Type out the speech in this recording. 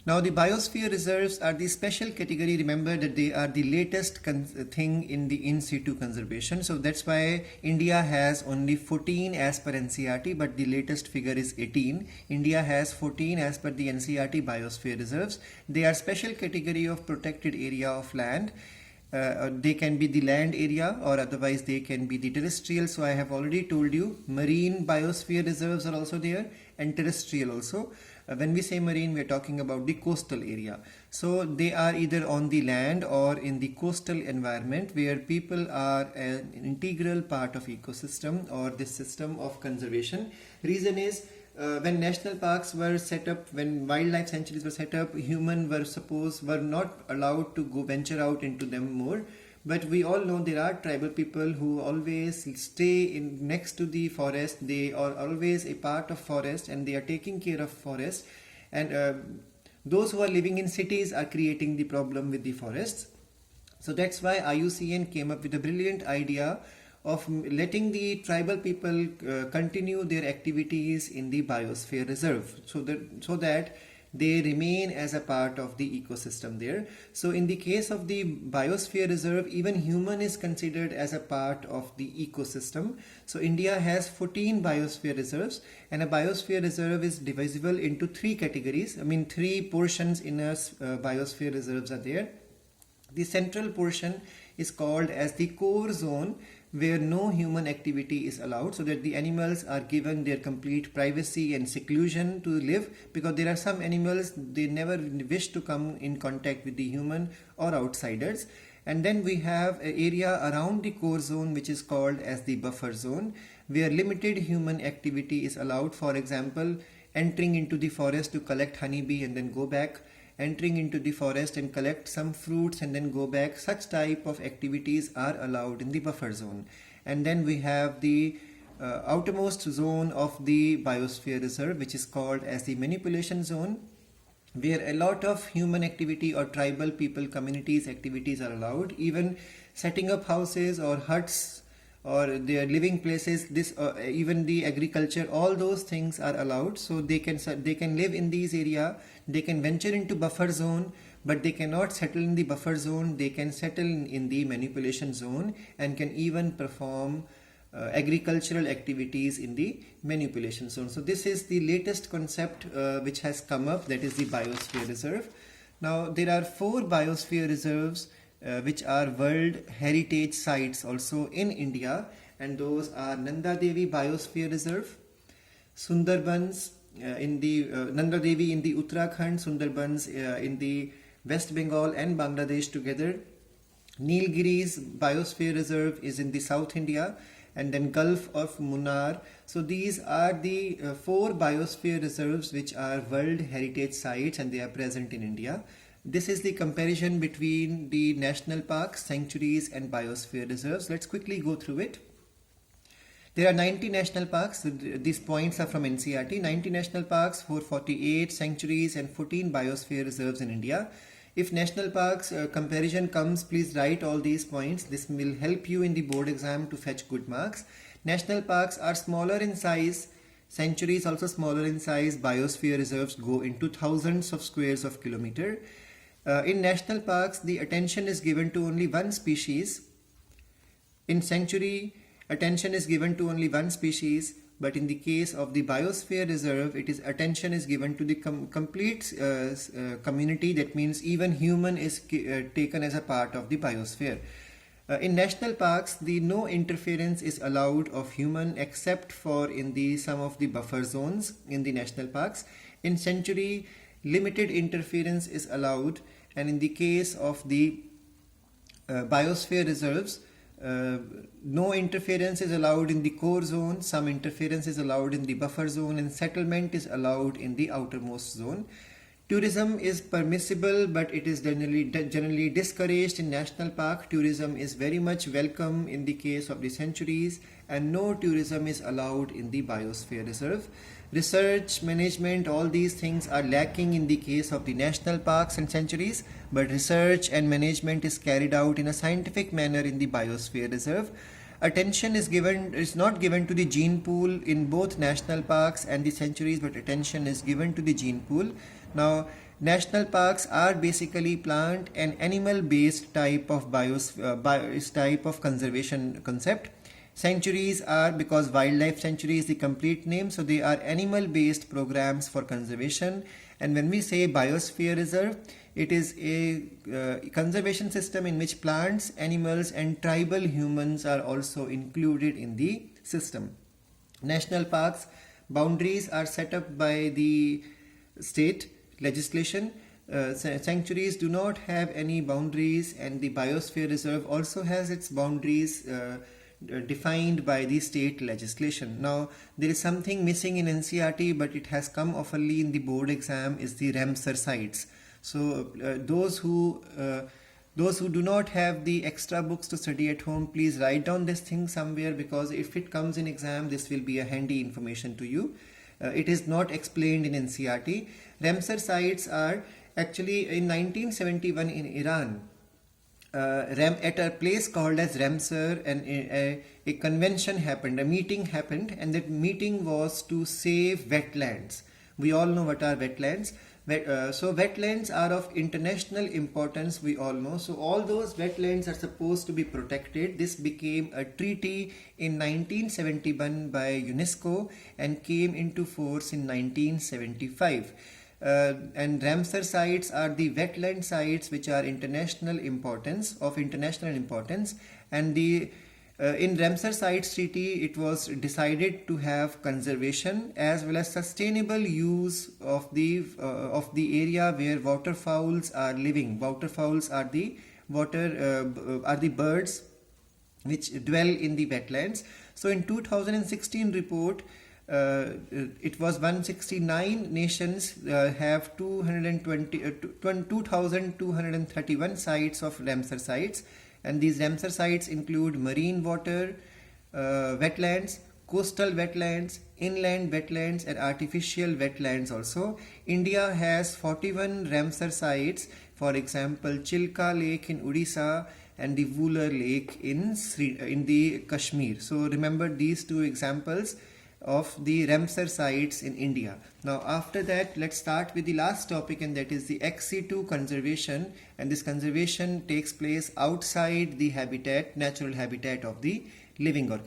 Now the biosphere reserves are the special category. Remember that they are the latest thing in the in situ conservation. So that's why India has only 14 as per NCERT, but the latest figure is 18. India has 14 as per the NCERT biosphere reserves. They are special category of protected area of land. They can be the land area or otherwise they can be the terrestrial. So I have already told you marine biosphere reserves are also there and terrestrial also. When we say marine, we are talking about the coastal area. So they are either on the land or in the coastal environment where people are an integral part of ecosystem or this system of conservation. Reason is when national parks were set up, when wildlife sanctuaries were set up, humans were not allowed to go venture out into them more. But we all know there are tribal people who always stay in next to the forest. They are always a part of forest and they are taking care of forest. And those who are living in cities are creating the problem with the forests. So that's why IUCN came up with a brilliant idea of letting the tribal people continue their activities in the biosphere reserve so that they remain as a part of the ecosystem there. So in the case of the biosphere reserve, even human is considered as a part of the ecosystem. So India has 14 biosphere reserves, and a biosphere reserve is divisible into three categories. I mean, three portions in a biosphere reserves are there. The central portion is called as the core zone, where no human activity is allowed, so that the animals are given their complete privacy and seclusion to live, because there are some animals, they never wish to come in contact with the human or outsiders. And then we have an area around the core zone which is called as the buffer zone, where limited human activity is allowed. For example, entering into the forest to collect honeybee and then go back, entering into the forest and collect some fruits and then go back. Such type of activities are allowed in the buffer zone. And then we have the outermost zone of the biosphere reserve, which is called as the manipulation zone, where a lot of human activity or tribal people communities activities are allowed. Even setting up houses or huts or their living places, even the agriculture, all those things are allowed. So they can live in these area. They can venture into buffer zone, but they cannot settle in the buffer zone. They can settle in the manipulation zone and can even perform agricultural activities in the manipulation zone. So this is the latest concept which has come up, that is the biosphere reserve. Now there are 4 biosphere reserves which are World Heritage Sites also in India, and those are Nanda Devi Biosphere Reserve, Sundarbans in the Nanda Devi in the Uttarakhand, Sundarbans in the West Bengal and Bangladesh together. Nilgiris Biosphere Reserve is in the South India, and then Gulf of Munnar. So these are the 4 biosphere reserves which are World Heritage Sites, and they are present in India. This is the comparison between the national parks, sanctuaries and biosphere reserves. Let's quickly go through it. There are 90 national parks. These points are from NCERT. 90 national parks, 448 sanctuaries and 14 biosphere reserves in India. If national parks comparison comes, please write all these points. This will help you in the board exam to fetch good marks. National parks are smaller in size. Sanctuaries also smaller in size. Biosphere reserves go into thousands of squares of kilometer. In national parks, the attention is given to only one species. In sanctuary, attention is given to only one species. But in the case of the biosphere reserve, attention is given to the complete community. That means even human is taken as a part of the biosphere. In national parks, no interference is allowed of human except for in some of the buffer zones in the national parks. In sanctuary, limited interference is allowed, and in the case of the biosphere reserves, no interference is allowed in the core zone, some interference is allowed in the buffer zone, and settlement is allowed in the outermost zone. Tourism is permissible, but it is generally discouraged in national park. Tourism is very much welcome in the case of the sanctuaries, and no tourism is allowed in the biosphere reserve. Research, management, all these things are lacking in the case of the national parks and sanctuaries, but research and management is carried out in a scientific manner in the biosphere reserve. Attention is not given to the gene pool in both national parks and the sanctuaries, but attention is given to the gene pool. Now, national parks are basically plant and animal-based type of type of conservation concept. Sanctuaries are, because wildlife sanctuary is the complete name, so they are animal-based programs for conservation. And when we say biosphere reserve, it is a conservation system in which plants, animals, and tribal humans are also included in the system. National parks boundaries are set up by the state legislation. Sanctuaries do not have any boundaries, and the biosphere reserve also has its boundaries defined by the state legislation. Now, there is something missing in NCERT, but it has come oftenly in the board exam, is the Ramsar sites. So those who do not have the extra books to study at home, please write down this thing somewhere, because if it comes in exam, this will be a handy information to you. It is not explained in NCERT. Ramsar sites are actually in 1971 in Iran. At a place called as Ramsar, and a convention happened, a meeting happened, and that meeting was to save wetlands. We all know what are wetlands. So wetlands are of international importance, we all know. So all those wetlands are supposed to be protected. This became a treaty in 1971 by UNESCO and came into force in 1975. And Ramsar sites are the wetland sites which are of international importance, and the in Ramsar Sites Treaty, it was decided to have conservation as well as sustainable use of the area where waterfowls are living. Waterfowls are the birds which dwell in the wetlands. So in 2016 report, it was 169 nations have 2,231 sites of Ramsar sites. And these Ramsar sites include marine water, wetlands, coastal wetlands, inland wetlands, and artificial wetlands also. India has 41 Ramsar sites, for example, Chilka Lake in Odisha and the Vular Lake in the Kashmir. So remember these two examples of the Ramsar sites in India. Now after that, let's start with the last topic, and that is the XII conservation. And this conservation takes place outside the natural habitat of the living organism.